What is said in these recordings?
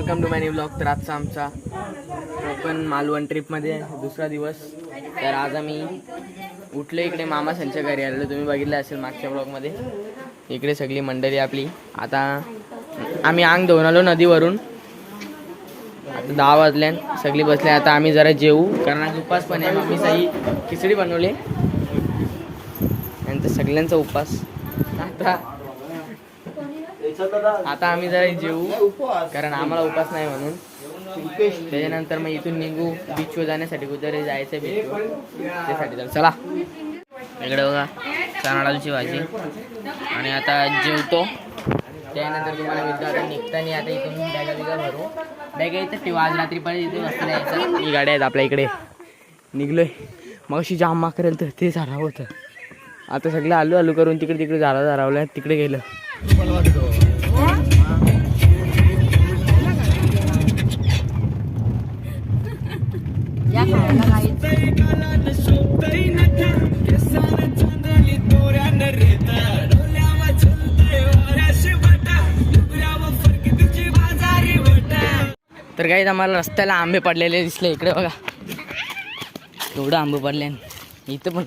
Welcome to my new blog. तर आजचा आमचा कोकण मालवण ट्रिपमध्ये दुसरा दिवस. तर आज आम्ही उठलो इकडे मामा संच्या घरी आलेलो. तुम्ही बघितलं असेल मागच्या ब्लॉगमध्ये. इकडे सगळी मंडळी आपली. आता आम्ही अंग धुवून आलो नदीवरून. आता 10 वाजल्या, सगळी बसले. आता आम्ही जरा जेवू कारण आज उपास पण आहे. मम्मी सही खिचडी बनवली नंतर सगळ्यांचा उपास. आता आम्ही जरा जेवू कारण आम्हाला उपास नाही म्हणून. त्याच्यानंतर मग इथून निघू बीचवर जाण्यासाठी. कुठे जायचं बीचवर त्यासाठी. तर चला. इकडे बघा चणा डाळीची भाजी. आणि आता जेवतो. त्यानंतर तुम्हाला मिळतो. आता निघताना आता इथून बॅगा बिगा भरू. बॅगा इथं ठेवा. आज रात्री पण इथे बसता यायचं. ही गाडी आहेत आपल्या इकडे. निघलोय मग अशी जाम करेल तर ते झालं होतं. आता सगळं आलू करून तिकडे झारावलं. तिकडे गेलं. तर काही आम्हाला रस्त्याला आंबे पडलेले दिसले. इकडे बघा एवढं आंबे पडले. इथं पण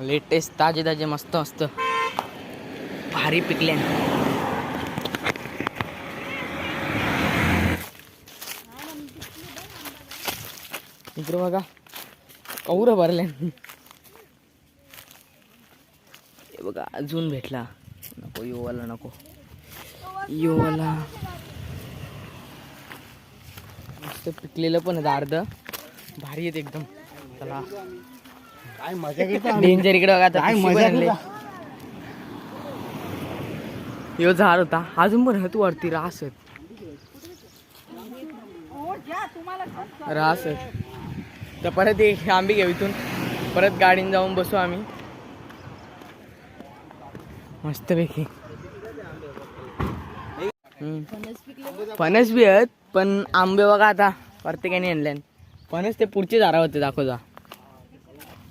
लेटेस्ट ताजे मस्त भारी पिकले. इकडे बघा कौर भरले. हे बघा अजून भेटला. नको योवाला, नको योवाला. मस्त पिकलेलं पण आहे अर्ध. भारी आहेत एकदम. चला काय मजा घेता. डेंजर. इकडे बघा काय मजा. यो झाड होता अजून पण तू वरती रास तर परत एक आंबे घेऊ. इथून परत गाडीने जाऊन बसू आम्ही मस्तपैकी. फणस बी आहेत पण आंबे बघा आता प्रत्येकाने आणले. फणस ते पुढचे झाडा होते. दाखव जा.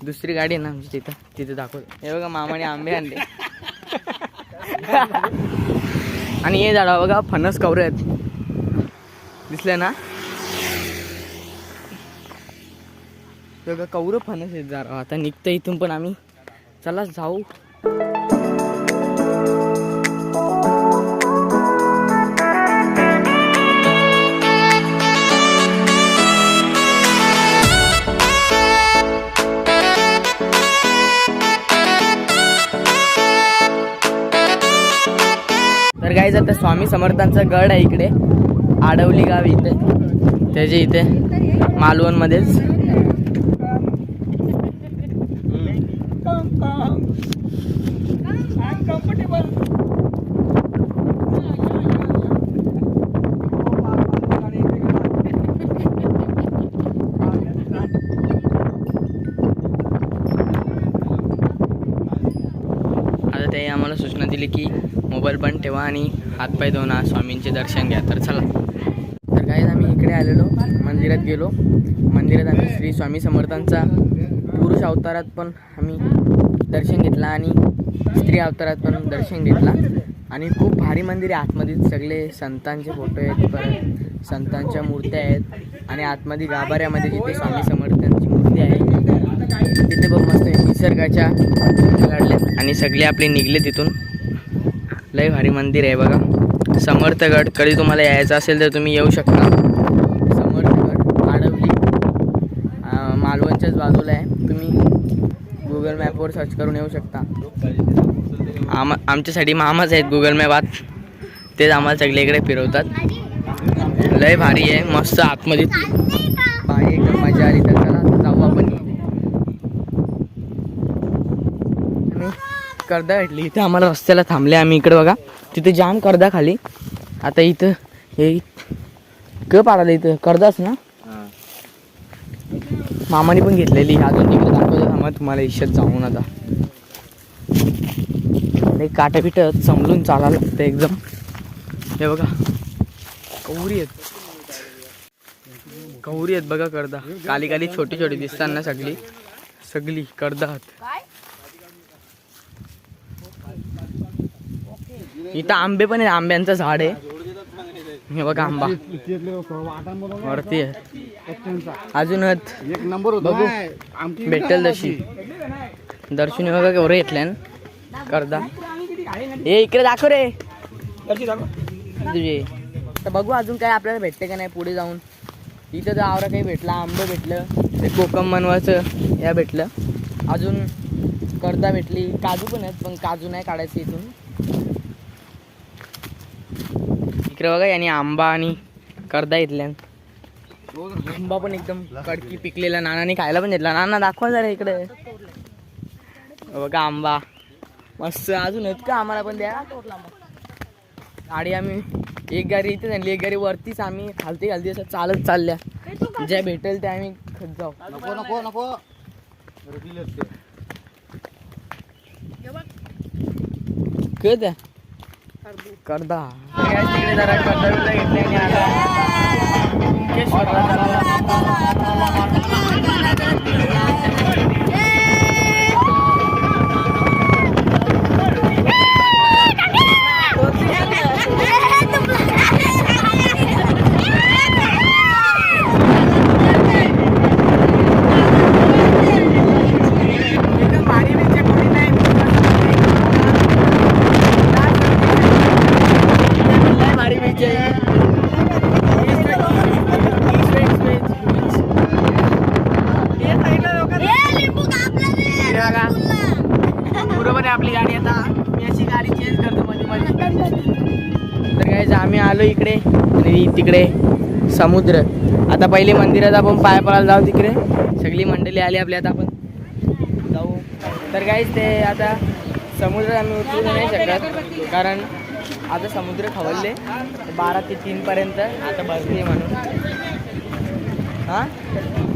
दुसरी गाडी आहे ना आमची तिथे दाखवतो. हे बघा मामाने आंबे आणले. आणि हे झाडा बघा फणस कवरे आहेत. दिसले ना. बघा कवरं फणस आहेत जरा. आता निघतं इथून पण आम्ही. चला जाऊ. तर गाईज आता स्वामी समर्थांचा गड आहे इकडे आडवली गाव इथे. त्याच्या इथे मालवणमध्येच. आता ते आम्हाला सूचना दिली की मोबाईल बंद ठेवा आणि हातपाय धुवा, स्वामींचे दर्शन घ्या. तर चला. तर काही आम्ही इकडे आलेलो. मंदिरात गेलो. मंदिरात आम्ही श्री स्वामी समर्थांचा पुरुष अवतारात पण आम्ही दर्शन घेतला आणि स्त्री अवतारात पण दर्शन घेतला. आणि खूप भारी मंदिर आहे. आतमध्ये सगळे संतांचे फोटो आहेत. परत संतांच्या मूर्त्या आहेत. आणि आतमध्ये गाभाऱ्यामध्ये जिथे स्वामी समर्थांची मूर्ती आहे तिथे बघ मस्त निसर्गाच्या काढल्या. आणि सगळे आपले निघले तिथून. लय भारी मंदिर आहे बघा. समर्थगड. कधी तुम्हाला यायचं असेल तर तुम्ही येऊ शकता. समर्थगड आडवली मालवणच्याच बाजूला आहे. तुम्ही गुगल मॅपवर सर्च करून येऊ शकता. आमच्यासाठी मामाच आहेत गुगल मॅपात. तेच आम्हाला सगळे इकडे फिरवतात. लय भारी आहे. मस्त आतमध्ये भारी एकदम मजा आली. तर चला जाऊ आपण. कर्दा भेटली. इथे आम्हाला रस्त्याला थांबले आम्ही. इकडे बघा तिथे जाम कर्दा खाली. आता इथं हे कप आला. इथं कर्दाच ना. मामाने पण घेतलेली. अजून तिकडे दाखवतो थांबा तुम्हाला. इच्छत जाऊन आता काटापिट समजून चालायला लागतं एकदम. हे बघा कौरी आहेत बघा कर्दा. काली छोटी दिसताना सगळी कर्दा आहेत. इथं आंबे पण आहे, आंब्यांचं झाड आहे. हे बघा आंबा वरती आहे. अजून एक नंबर बघू भेटेल तशी. दर्शन बघा केवढं घेतल्यान करदा. हे इकडे दाखव रे तुझे. तर बघू अजून काय आपल्याला भेटते का नाही पुढे जाऊन. इथं तर आवरा काही भेटला, आंबं भेटलं, ते कोकम मनवाचं या भेटलं, अजून करदा भेटली, काजू पण आहेत पण काजू नाही काढायचे इथून. इकडे बघा याने आंबा आणि करदा इथल्या. आंबा पण एकदम कडकी पिकलेला, नानाने खायला पण घेतला. नाना दाखवा जरा इकडे बघा आंबा मस्त. अजून आहेत का आम्हाला पण द्या. गाडी आम्ही एक गाडी इथे आणली, एक गाडी वरतीच आम्ही खालती असं चालत चालल्या. ज्या भेटेल त्या आम्ही खात जाऊ. नको नको नको कळत करदा. तिकडे जरा करदा घेतले आणि आता आपली गाडी. आता मी अशी गाडी चेंज करतो मध्ये मध्ये. तर काय आम्ही आलो इकडे आणि तिकडे समुद्र. आता पहिले मंदिरात आपण पाया पडायला जाऊ. तिकडे सगळी मंडळी आली आपली. आता आपण जाऊ. तर काहीच ते आता समुद्रात आम्ही उतरू नाही शकत कारण आता समुद्र खवलले 12 ते 3 पर्यंत आता भरते म्हणून. हां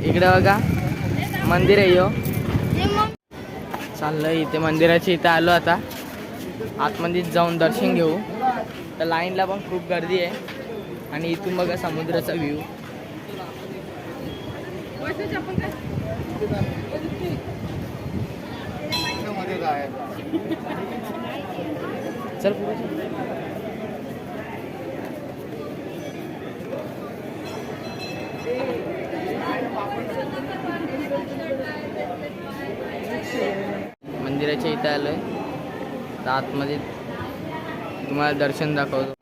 इकडे बघा मंदिर आहे यो. चाललं इथे मंदिराच्या इथं आलो. आता आतमध्ये जाऊन दर्शन घेऊ. तर लाईनला पण खूप गर्दी आहे आणि इथून बघा समुद्राचा व्ह्यू. चल मंदिराच्या इथं आलोय. तर आतमध्ये तुम्हाला दर्शन दाखवतो.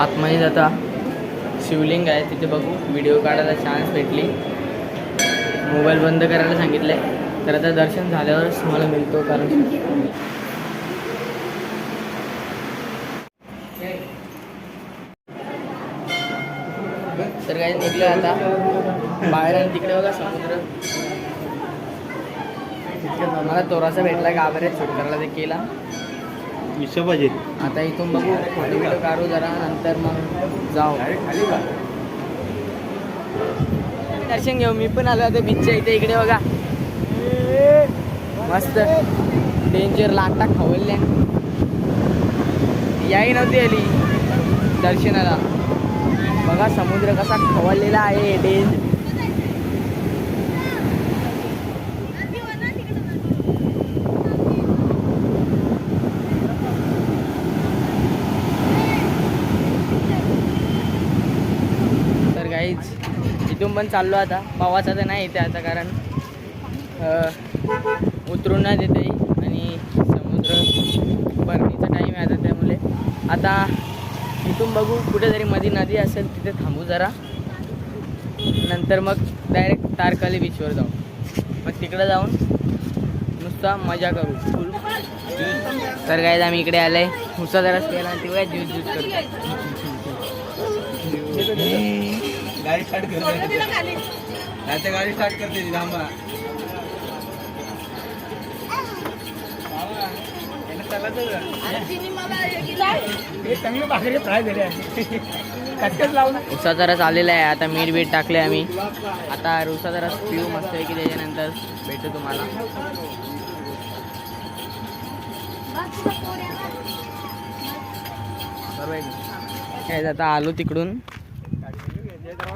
आतमध्ये आता शिवलिंग आहे तिथे बघू. व्हिडिओ काढायला चान्स भेटली. मोबाईल बंद करायला सांगितलंय. तर आता दर्शन झाल्यावरच मला मिळतो कारण तर काही निघलं आता बाहेर. आणि तिकडे बघा समुद्र. मला तोराचा भेटला गावारे शूट करायला ते केला. आता इथून बघू फोटो बिटो काढू जरा नंतर मग जाऊ. दर्शन घेऊ. मी पण आलो आता बीचच्या इथे. इकडे बघा मस्त डेंजर लाटा खवलल्या. याही नव्हती आली दर्शनाला. बघा समुद्र कसा खवललेला आहे. डेंज इथून पण चाललो आता. पावाचा तर नाही इथे आता कारण उतरून नाही देते आणि समुद्र भरणीचा टाईम आहे आता. त्यामुळे आता इथून बघू कुठेतरी मध्ये नदी असेल तिथे थांबू जरा. नंतर मग डायरेक्ट तारकर्ली बीचवर जाऊ. मग तिकडे जाऊन नुसता मजा करू फुल. तर काय आम्ही इकडे आलंय. नुसता जरा केला आणि तेव्हा ज्यूस ज्यूस करू. गाडी स्टार्ट करते. गाडी स्टार्ट करते थांबा. चांगले भाकरी फ्राय झाले. उसाचा रस आलेला आहे. आता मीठ बीठ टाकले आम्ही. आता उसाचा रस पिऊ मस्त की त्याच्यानंतर भेटू तुम्हाला. बरोबर. आता आलो तिकडून.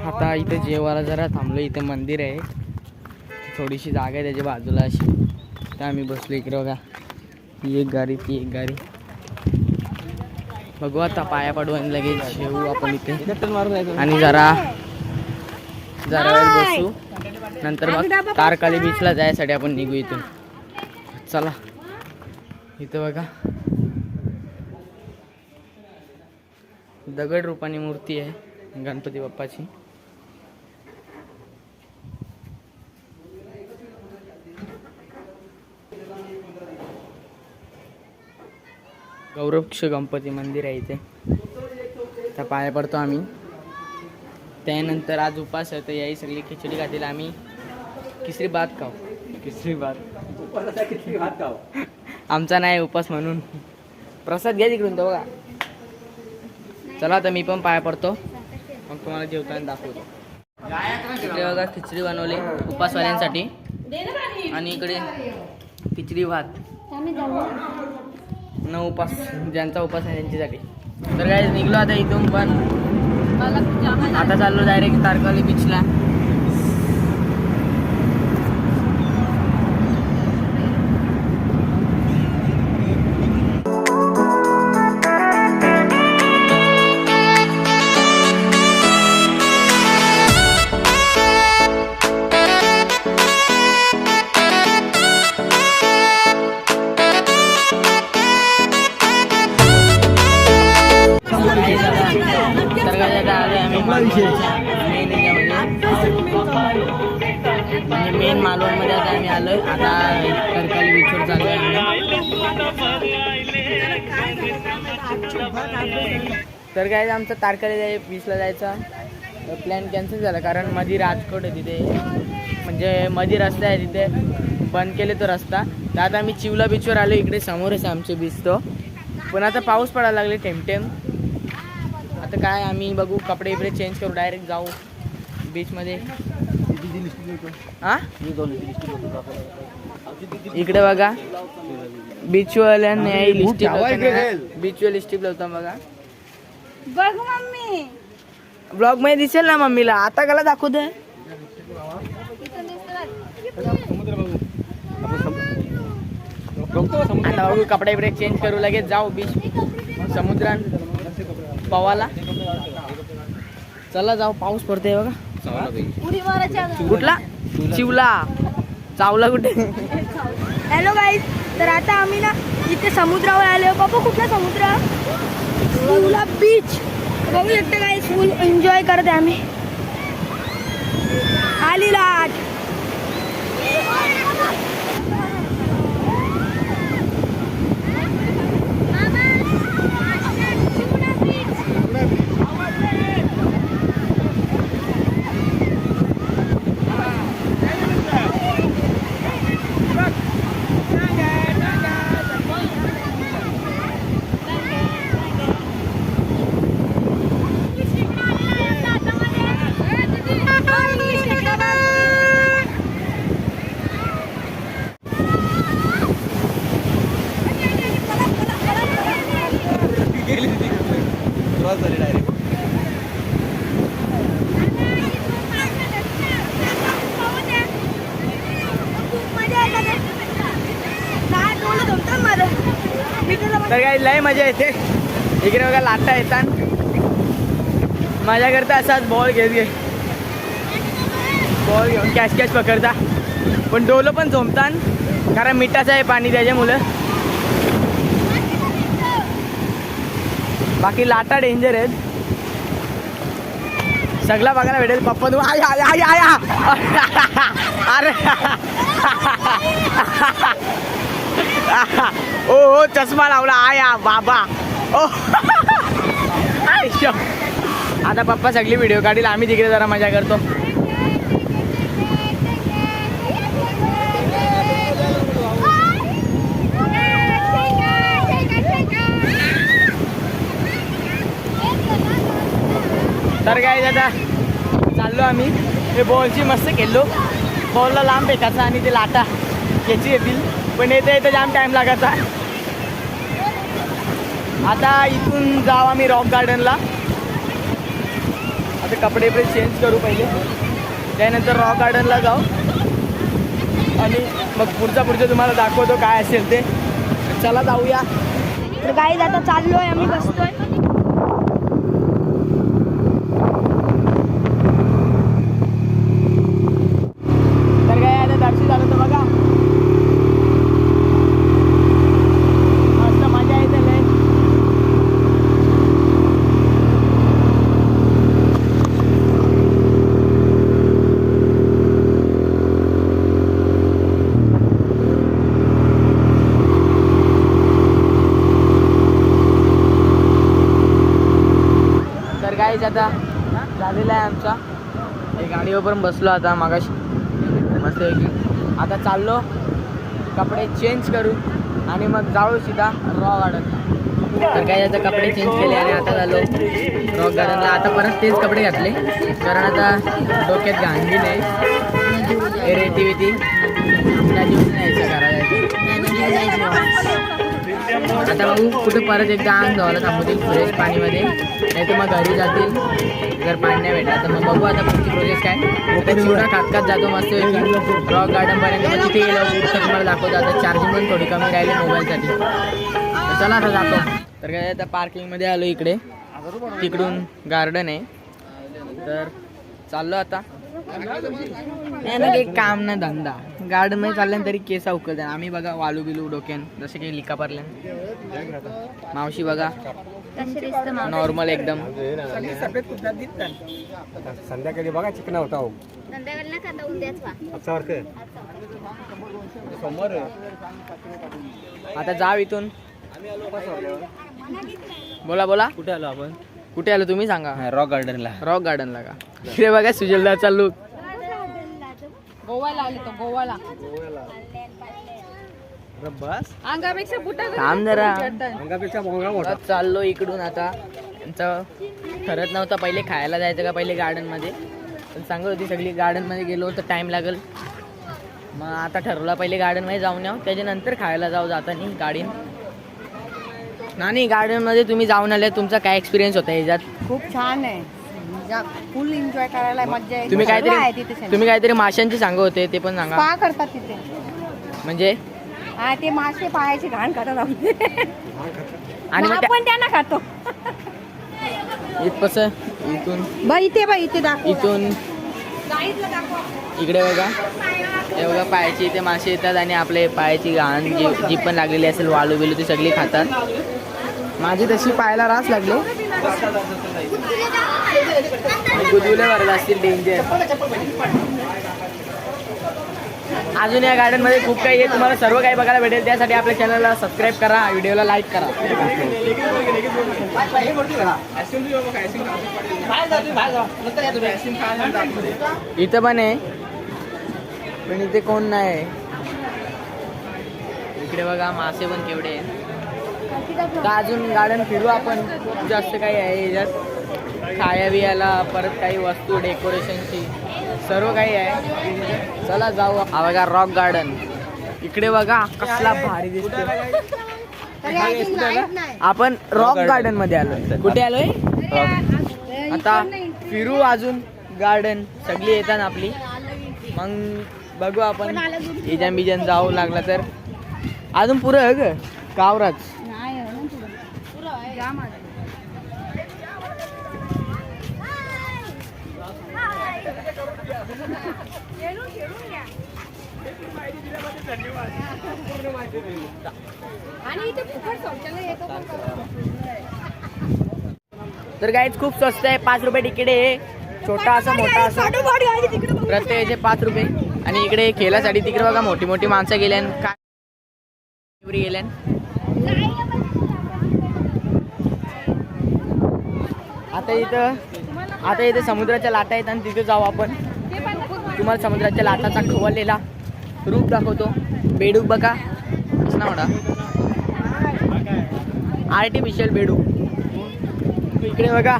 आता इथे जेवायला जरा थांबलो. इथे मंदिर आहे, थोडीशी जागा आहे त्याच्या बाजूला अशी. तर आम्ही बसलो इकडे. बघा ही एक गाडी, ती एक गाडी. बघू आता पाया पडू आणि लगेच येऊ आपण इथे आणि जरा वेळ बसू. नंतर मग तारकाली बीचला जायसाठी आपण निघू इथून. चला. इथं बघा दगड रूपानी मूर्ती आहे गणपती बाप्पाची. गौरक्ष गणपती मंदिर आहे इथे. तर पाया पडतो आम्ही. त्यानंतर आज उपास आहे तर याही सगळी खिचडी खातील आम्ही. खिचडी भात खाऊ. खिचडी भात खाऊ. आमचा नाही उपास म्हणून प्रसाद घ्या तिकडून. तो बघा. चला आता मी पण पाया पडतो, मग तुम्हाला जेवताना दाखवतो. इकडे बघा खिचडी बनवली उपासवाल्यांसाठी आणि इकडे खिचडी भात न उपास ज्यांचा उपास आहे त्यांच्यासाठी. तर काय निघलो आता इथून. पण आता चाललो डायरेक्ट तारकर्ली बीचला. मेन मालवणमध्ये आता आम्ही आलोय. आता तारकर्ली बीचवर चाललोय आम्ही. तर काय आमचा तारकर्ली बीचला जायचा प्लॅन कॅन्सल झाला कारण मध्ये राजकोट आहे तिथे, म्हणजे मध्ये रस्ता आहे तिथे बंद केले तो रस्ता. तर आता आम्ही चिवला बीचवर आलो. इकडे समोरच आमचे बीच तो. पण आता पाऊस पडायला लागले टेमटेम. आता काय आम्ही बघू कपडे इकडे चेंज करू डायरेक्ट जाऊ बीचमध्ये. हां इकडे बघा बीचवाल्यांनी बीचवर लिस्टिप लावता बघा. बघ मम्मी ब्लॉग मध्ये दिसेल ना मम्मीला. आता कला दाखवू दे. आता बघू कपडे इकडे चेंज करू लगेच जाऊ बीच समुद्रात पवाला. चला जाऊ. पाऊस पडतोय बघा. कुठला चिवला चावला कुठे. Hello guys. तर आता आम्ही ना इथे समुद्रावर आलो. बाबा कुठला समुद्र. चिवला बीच बघू शकता गाईज. फुल एन्जॉय करते आम्ही. आली लाट. तर काही लय मजा येते इकडे बघा. लाटा येतात माझ्या करता असाच बॉल घेऊन कॅश पकडता. पण डोलं पण झोमतात कारण मिठाचं आहे पाणी त्याच्यामुळं. बाकी लाटा डेंजर आहेत. सगळा बघायला भेटेल. पप्पा तू आया आया आया अरे ओ चष्मा लावला. आया बाबा ओ आता पप्पा सगळी व्हिडिओ काढील. आम्ही तिकडे जरा मजा करतो. तर काय आता चाललो आम्ही. हे बॉलची मस्त खेळलो. बॉलला लांब फेकायचा आणि ते लाटा याची येतील, पण येते जाम टाईम लागायचा. आता इथून जाऊ आम्ही रॉक गार्डनला. आता कपडे पण चेंज करू पहिले, त्यानंतर रॉक गार्डनला जाऊ आणि मग पुढचं तुम्हाला दाखवतो काय असेल ते. चला जाऊया. तर गाईज आता चाललोय आम्ही, बसतोय. तर काय आता दर्शन झालं तर बघा, मस्त मजा येते लय. तर काहीच आता झालेला आहे आमचा. एक गाडीवर पण बसलो आता मागाशी मस्त आहे की. आता चाललो, कपडे चेंज करू आणि मग जाऊ सीधा रॉक गार्डनला. तर काय आता कपडे चेंज केले आणि आता झालो रॉक गार्डनला. आता परत तेच कपडे घातले कारण आता डोक्यात गांधी नाही रेती यायचं करायचं. आता बघू कुठे परत एकदा अंग धुवायला थांबवतील फ्रेश पाणीमध्ये, नाही तर मग घरी जातील जर पाणी नाही भेटला तर. मग बघू आता पुढची प्रोसेस काय. तर चिवडा खात जातो मस्त रॉक गार्डनपर्यंत. मग तिथे गेलो पुढचं तुम्हाला दाखवतो. आता चार्जिंग पण थोडी कमी राहिली मोबाईलसाठी. तर चला आता जातो. तर काय आता पार्किंगमध्ये आलो. इकडे तिकडून गार्डन आहे. तर चाललो आता. नाही ना काही काम ना धंदा, गार्डन मध्ये चालल्यान तरी केस उकळते. आम्ही बघा वालू बिलू डोक्यान जसे काही लिका पारल्या. मावशी बघा नॉर्मल एकदम. संध्याकाळी बघा चिकना होता हो. आता जाव इथून. बोला बोला. कुठे आलो आपण? कुठे आलो तुम्ही सांगा. रॉक गार्डनला. रॉक गार्डनला का? इकडे बघा सुजलदा चालू. गोवाला आले तो, गोवाला. बस अंगापेक्षा कुठं थांब जरा. अंगापेक्षा मोठा मोठा. आता चाललो इकडून. आता त्यांचं ठरत नव्हतं पहिले खायला जायचं का पहिले गार्डनमध्ये, पण सांगत होती सगळी गार्डनमध्ये गेलो तर टाईम लागेल. मग आता ठरवलं पहिले गार्डनमध्ये जाऊन यावं, त्याच्यानंतर खायला जाऊ जाताना गाडीन. नाही गार्डनमध्ये तुम्ही जाऊन आले, तुमचा काय एक्सपिरियन्स होता ह्याच्यात? खूप छान आहे, फुल एन्जॉय करायला मजा येते. तुम्ही काहीतरी माशांची सांगत होते ते पण सांगा. स्पा करतात तिथे. म्हणजे हा ते मासे पायाची घाण खातात आमचे आणि मग आपण त्यांना खातो. इथपासून इथून बाई इथे दाखव. इथून इकडे बघा, हे बघा पायाची इथे मासे येतात आणि आपले पायाची घाण जी पण लागलेली असेल वालू बिलू ती सगळी खातात. माझी तशी पायाला रास लागले, गुदगुले भरले असतील डेंजर. अजून या गार्डन मध्ये खूप काही आहे, तुम्हाला सर्व काही बघायला भेटेल. त्यासाठी आपल्या चॅनलला सबस्क्राईब करा, व्हिडिओला लाईक करा. इथं पण आहे पण इथे कोण नाही. इकडे बघा मासे पण केवढे आहे. तर अजून गार्डन फिरू आपण. खूप जास्त काही आहे याच्यात, खाया बियाला परत काही वस्तू डेकोरेशनची सर्व काही आहे. चला जाऊ. हा बघा रॉक गार्डन. इकडे बघा कसला भारी दिसतो. आपण रॉक गार्डन मध्ये आलोय. कुठे आलोय? आता फिरू अजून गार्डन सगळी येतात आपली. मग बघू आपण इजन बिजन जाऊ लागला तर. अजून पुरं आहे ग कावराच. तर गाईज खूप स्वस्त आहे. 5 रुपये तिकीट आहे. छोटा असं मोठा असं प्रत्येकाचे 5 रुपये. आणि इकडे खेळासाठी तिकडे बघा मोठी मोठी माणसं गेल्यान काय गेल्यान. आता इथे समुद्राच्या लाटा आहेत आणि तिथे जाऊ आपण. तुम्हाला समुद्राच्या लाटाचा खवळलेला रूप दाखवतो. बेडूक बघा कसं ना म्हणा, आर्टिफिशियल बेडूक. इकडे बघा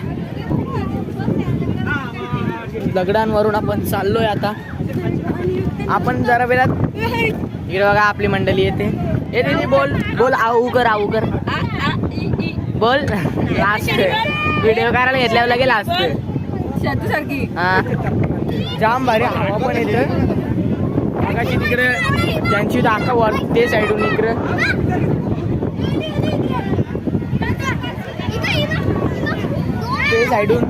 दगडांवरून आपण चाललोय आता. आपण जरा वेळात इकडे बघा आपली मंडळी येते. येते बोल बोल आऊ कर बोल. लास्ट व्हिडिओ करायला घेतल्यावर लागेल लास्ट सारखी. हा जाम भारी हवा पण येतं. आकाशी तिकडे ज्यांची दाखा वर ते साईडून इकडे ते साईडून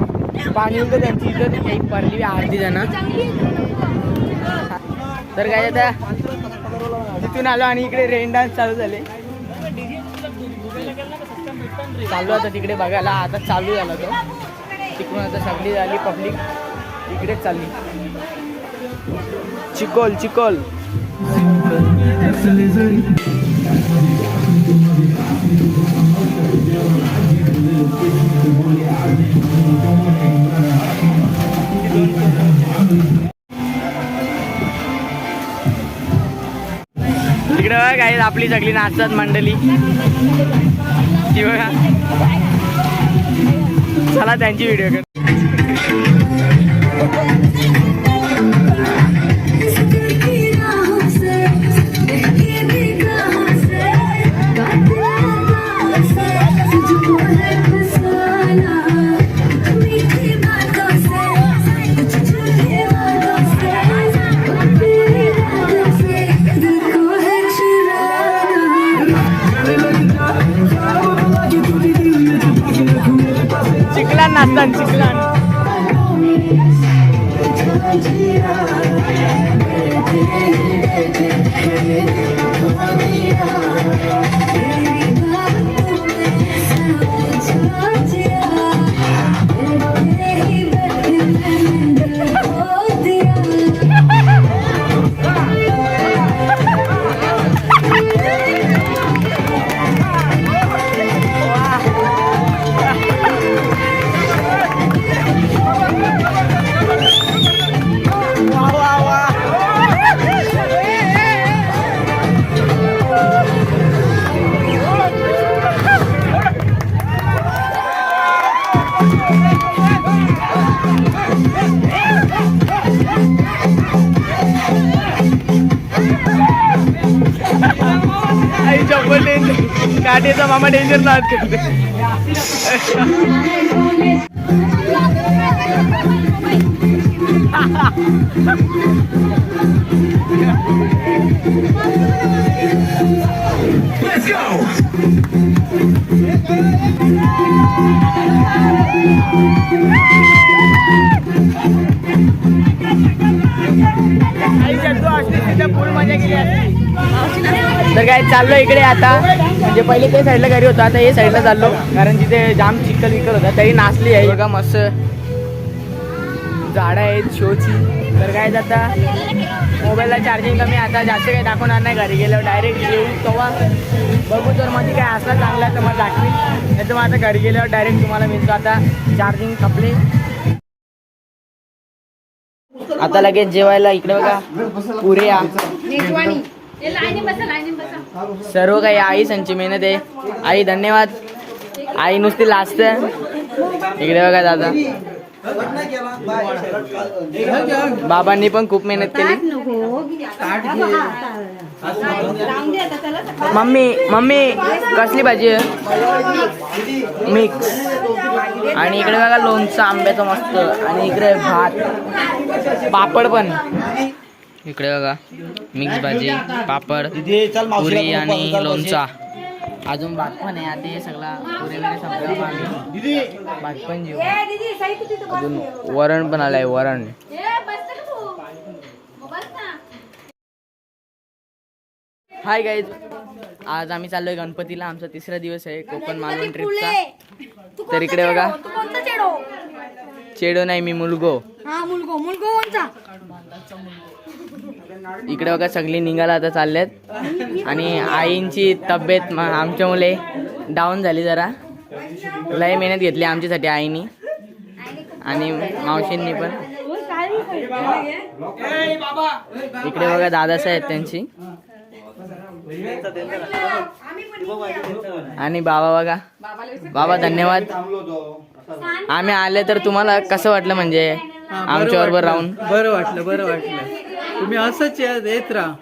पाणी होतं त्यांची इथं एक पडली अर्धी जण. तर काय आता तिथून आलो आणि इकडे रेन डान्स चालू झाले. चालू आता तिकडे बघायला. आता चालू झाला तो तिकडून. आता सगळी झाली पब्लिक इकडेच चालली. चिकोल चिकोल. तिकडे बघा काय आपली सगळी नाचतात मंडळी ती बघा. चला त्यांची व्हिडिओ कर. चिखलान नाचतात चिखलान. काटेचा मामा डेंजर नाच करते. फुल मजा केली असती. तर काय चाललो इकडे आता. म्हणजे पहिले ते साईडला घरी होतं आता हे साईडला चाललो कारण तिथे जाम चिखल विकल होता. तरी नाचली आहे बघा मस्त झाडं आहेत शोची. तर काय आता मोबाईलला चार्जिंग कमी. आता जास्त काही दाखवणार नाही. घरी गेल्यावर डायरेक्ट येऊ तेव्हा बघू. जर मध्ये काय असला चांगला तर मला दाखवी. नाही तर मग आता घरी गेल्यावर डायरेक्ट तुम्हाला मिळतो. आता चार्जिंग संपले. आता लगेच जेवायला इकडे बघा पुऱ्या सर्व काही आई संची मेहनत आहे. आई धन्यवाद. आई नुसती लाजते. इकडे बघा दादा बाबांनी पण खूप मेहनत केली. मम्मी कसली भाजी आहे? मिक्स. आणि इकडे बघा लोणचं आंब्याचं मस्त. आणि इकडे भात पापड पण. इकडे बघा मिक्स भाजी पापड पुरी आणि लोणचा. अजून भात पण आहे. आता हे सगळा पुरे वगैरे संपला. भात पण जेव. अजून वरण पण आलंय वरण. Hi guys. आज आम्ही चाललोय गणपतीला. आमचा तिसरा दिवस आहे कोकण मालवण ट्रिपचा. तर इकडे बघा चेडो नाही मी मुलगो. इकडे बघा सगळी निघाला आता चालल्यात. आणि आईंची तब्येत आमच्या मुले डाऊन झाली जरा. लय मेहनत घेतली आमच्यासाठी आईनी आणि मावशींनी पण. इकडे बघा दादासाहेब त्यांची आणि बाबा बघा. बाबा धन्यवाद. आम्ही आले तर तुम्हाला कसं वाटलं म्हणजे हा, आमच्या बरोबर राहून. बरं वाटलं तुम्ही असंच येत राहा.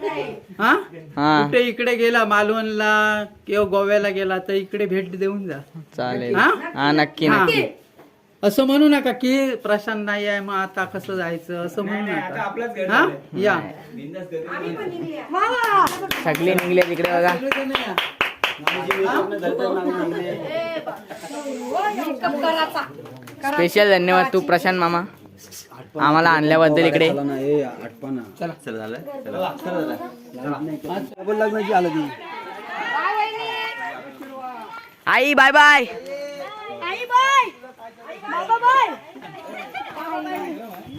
हा हा कुठे इकडे गेला मालवणला किंवा गोव्याला गेला तर इकडे भेट देऊन जा. चालेल. हा? हा नक्की हा. नक्की. असं म्हणू नका की प्रशांत नाही आहे मग आता कसं जायचं असं म्हणू नका. हा या सगळी निघली तिकडे बघा. स्पेशल धन्यवाद तू प्रशांत मामा आम्हाला आणल्याबद्दल इकडे. लग्नाची आलं ती आई बाय बाय. आई बाय बाबा बाय.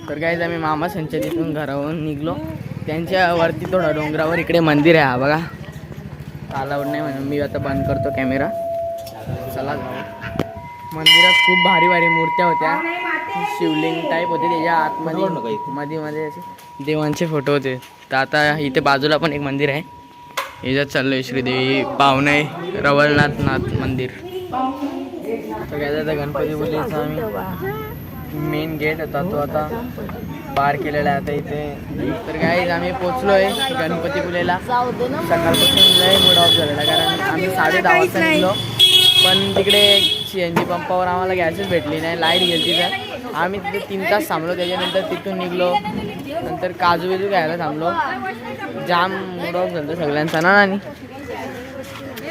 तर काय आम्ही मामा संचेतीतून घरावरून निघलो. त्यांच्या वरती थोडं डोंगरावर इकडे मंदिर आहे. हा बघा अलाउड नाही म्हणून मी आता बंद करतो कॅमेरा. चला मंदिरात खूप भारी भारी मूर्त्या होत्या. शिवलिंग टाईप होते त्याच्या आतमध्ये मध्ये असे देवांचे फोटो होते. तर आता इथे बाजूला पण एक मंदिर आहे. याच्यात चाललोय श्रीदेवी पावणे रवळनाथ मंदिर. तर काय आता गणपती बोलायचा आम्ही मेन गेट होता तो आता पार केलेला आहे आता इथे. तर काय आम्ही पोचलोय गणपतीपुळेला. सकाळपासून लय मूड ऑफ झालेला कारण आम्ही 10:30 वाजता निघलो पण तिकडे CNG पंपावर आम्हाला गॅसच भेटली नाही. लाईट गेली तर आम्ही तिथे 3 तास थांबलो. त्याच्यानंतर तिथून निघलो. नंतर काजू बिजू घ्यायला थांबलो. जाम मूड ऑफ झालं सगळ्यांचा ना. आणि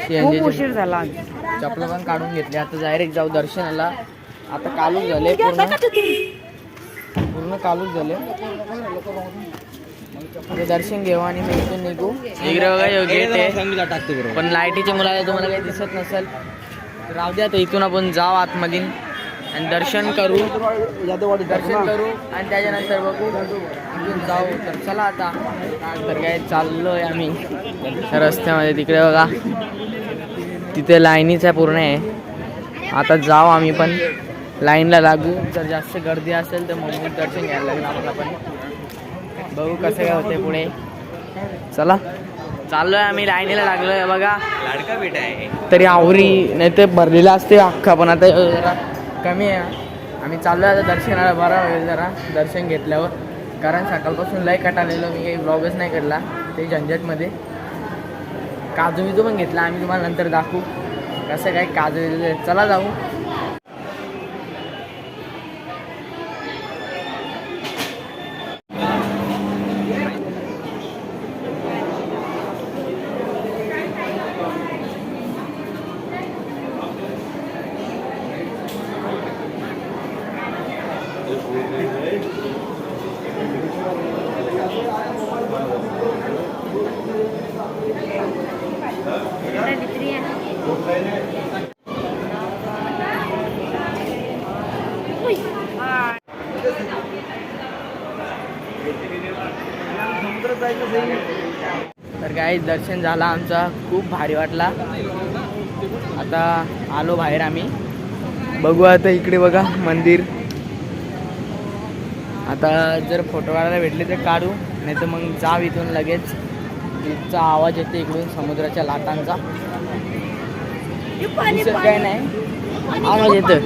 CNG उशीर झाला. चपलं पण काढून घेतली. आता डायरेक्ट जाऊ दर्शनाला. आता कालूच झाले पूर्ण कालूच झाले. दर्शन घेऊ आणि मग इथून निघू. इकडे बघा गेट आहे पण लाईटीच्या मुलाला तुम्हाला काही दिसत नसेल तर राहू द्या. आता इथून आपण जाऊ आतमध्ये आणि दर्शन करू आणि त्याच्यानंतर बघू इथून जाऊ. तर चला आता. तर काय चाललोय आम्ही रस्त्यामध्ये. तिकडे बघा तिथे लाईनीचा पूर्ण आहे. आता जाऊ आम्ही पण लाईनला लागू. जर जास्त गर्दी असेल तर मग दर्शन घ्यायला लागेल आम्हाला पण. बघू कसं काय होते पुढे. चला चाललोय आम्ही लाईनीला लागलोय. बघा लाडका बेटा आहे तरी आवरी नाही ते भरलेला असते अख्खा पण आता जरा कमी आहे. आम्ही चाललोय आता दर्शनाला. बरं होईल जरा दर्शन घेतल्यावर कारण सकाळपासून लय कटाळलेलो. मी काही ब्लॉगच नाही करला ते झंझटमध्ये. काजू बिजू पण घेतला आम्ही तुम्हाला नंतर दाखवू कसं काय काजू बिजू. चला जाऊ. तर काय दर्शन झाला आमचा. खूप भारी वाटला. आता आलो बाहेर आम्ही. बघू आता इकडे बघा मंदिर. आता जर फोटो काढायला भेटले तर काढू नाही तर मग जाव इथून लगेच. इथचा आवाज येते इकडून समुद्राच्या लाटांचा. दुसरं काय नाही आवाज येतं.